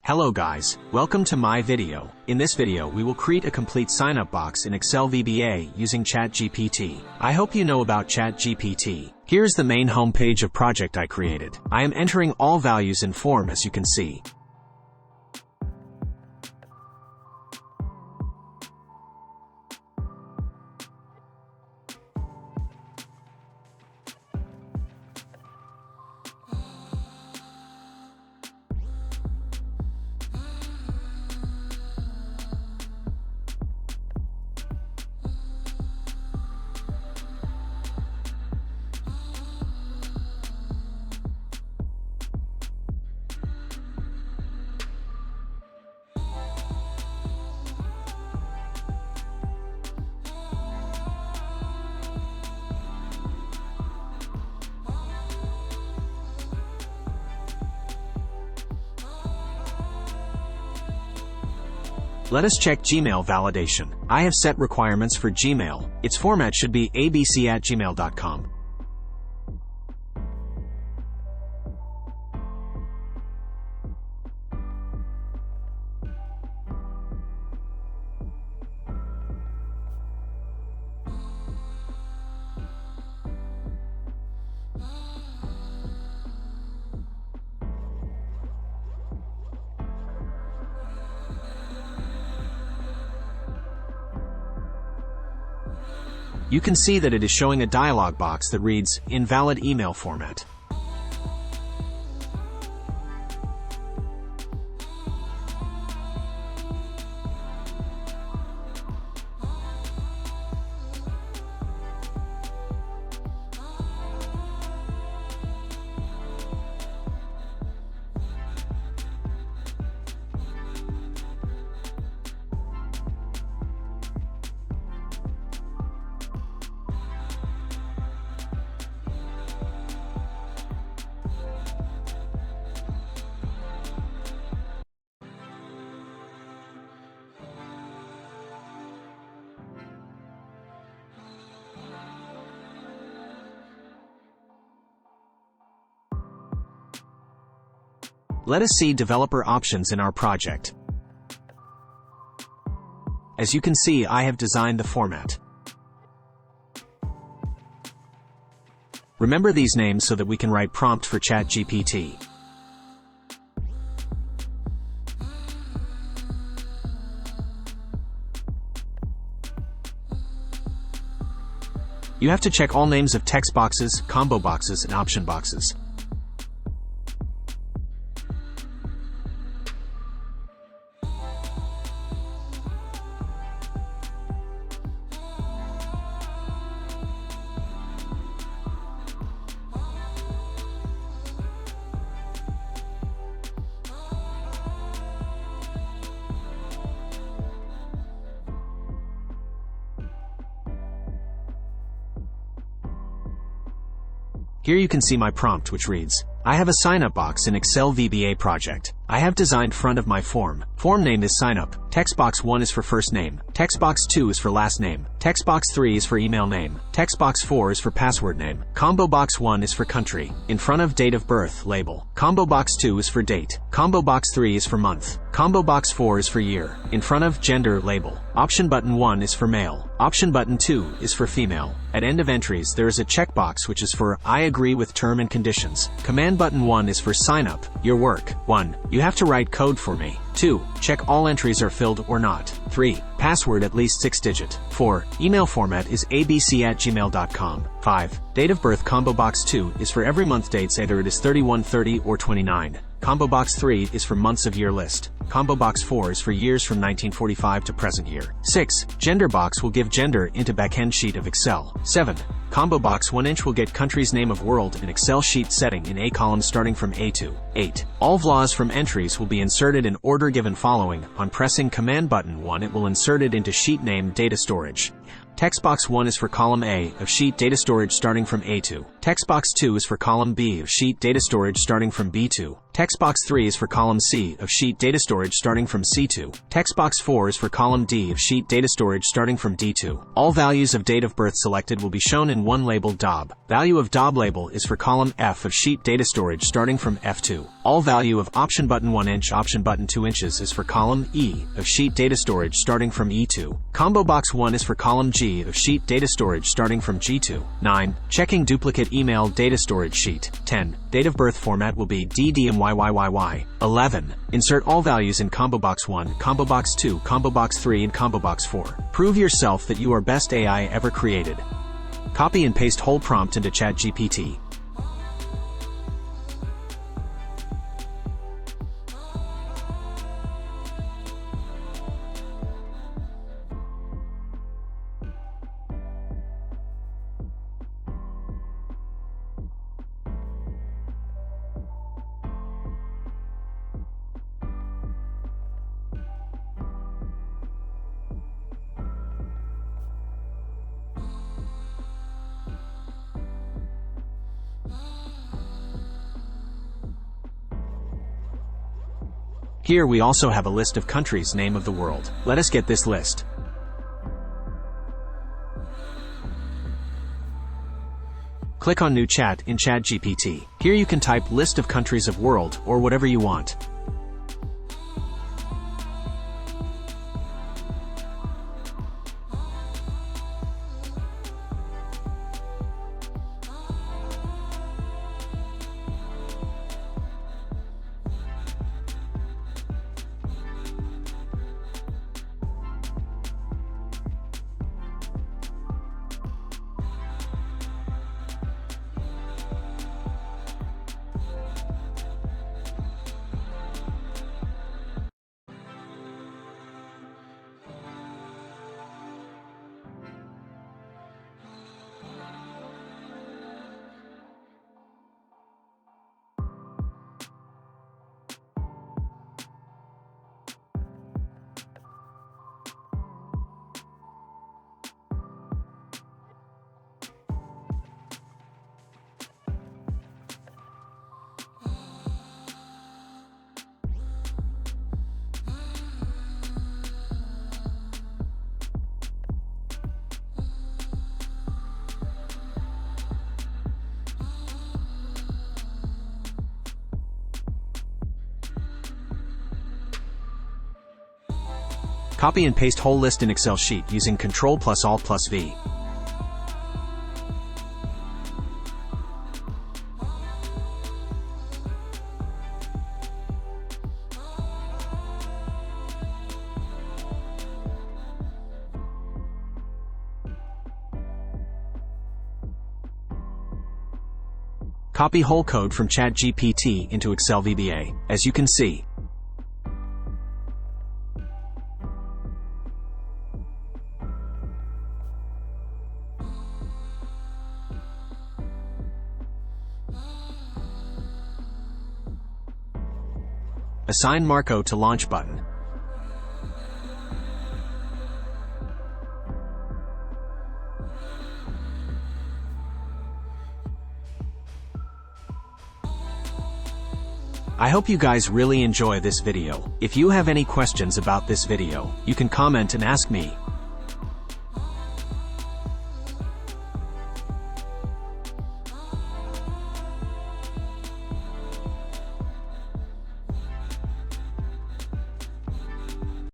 Hello guys, welcome to my video. In this video we will create a complete sign-up box in Excel VBA using Chat GPT. I hope you know about Chat GPT. Here's the main home page of project I created. I am entering all values in form as you can see. Let us check Gmail validation. I have set requirements for Gmail. Its format should be abc@gmail.com. You can see that it is showing a dialog box that reads, invalid email format. Let us see developer options in our project. As you can see, I have designed the format. Remember these names so that we can write prompt for Chat GPT. You have to check all names of text boxes, combo boxes, and option boxes. Here you can see my prompt, which reads, I have a sign-up box in Excel VBA project. I have designed front of my form. Form name is signup. Text box 1 is for first name. Text box 2 is for last name. Text box 3 is for email name. Text box 4 is for password name. Combo box 1 is for country. In front of date of birth, label. Combo box 2 is for date. Combo box 3 is for month. Combo box 4 is for year. In front of gender, label. Option button 1 is for male. Option button 2 is for female. At end of entries, there is a checkbox which is for I agree with term and conditions. Command button 1 is for sign up, your work. 1. You have to write code for me. 2. Check all entries are filled or not. 3. Password at least 6-digit. 4. Email format is abc@gmail.com. 5. Date of birth combo box 2 is for every month dates, either it is 31, 30, or 29. Combo box 3 is for months of year list. Combo box 4 is for years from 1945 to present year. 6. Gender box will give gender into backend sheet of Excel. 7. Combo box 1 inch will get country's name of world in Excel sheet setting in A column starting from A2. 8. All VLAs from entries will be inserted in order given following. On pressing command button 1 it will insert it into sheet name data storage. Text box 1 is for column A of sheet data storage starting from A2. Text box 2 is for column B of sheet data storage starting from B2. Text box 3 is for column C of sheet data storage starting from C2. Text box 4 is for column D of sheet data storage starting from D2. All values of date of birth selected will be shown in one label DOB. Value of DOB label is for column F of sheet data storage starting from F2. All value of option button 1 inch, option button 2 inches is for column E of sheet data storage starting from E2. Combo box 1 is for column G of sheet data storage starting from G2. 9. Checking duplicate email data storage sheet. 10. Date of birth format will be DDMYYYY. 11. Insert all values in combo box 1, combo box 2, combo box 3, and combo box 4. Prove yourself that you are best AI ever created. Copy and paste whole prompt into Chat GPT. Here we also have a list of countries' name of the world. Let us get this list. Click on New Chat in Chat GPT. Here you can type list of countries of world or whatever you want. Copy and paste whole list in Excel sheet using Ctrl plus Alt plus V. Copy whole code from Chat GPT into Excel VBA, as you can see. Assign Marco to launch button. I hope you guys really enjoy this video. If you have any questions about this video, you can comment and ask me.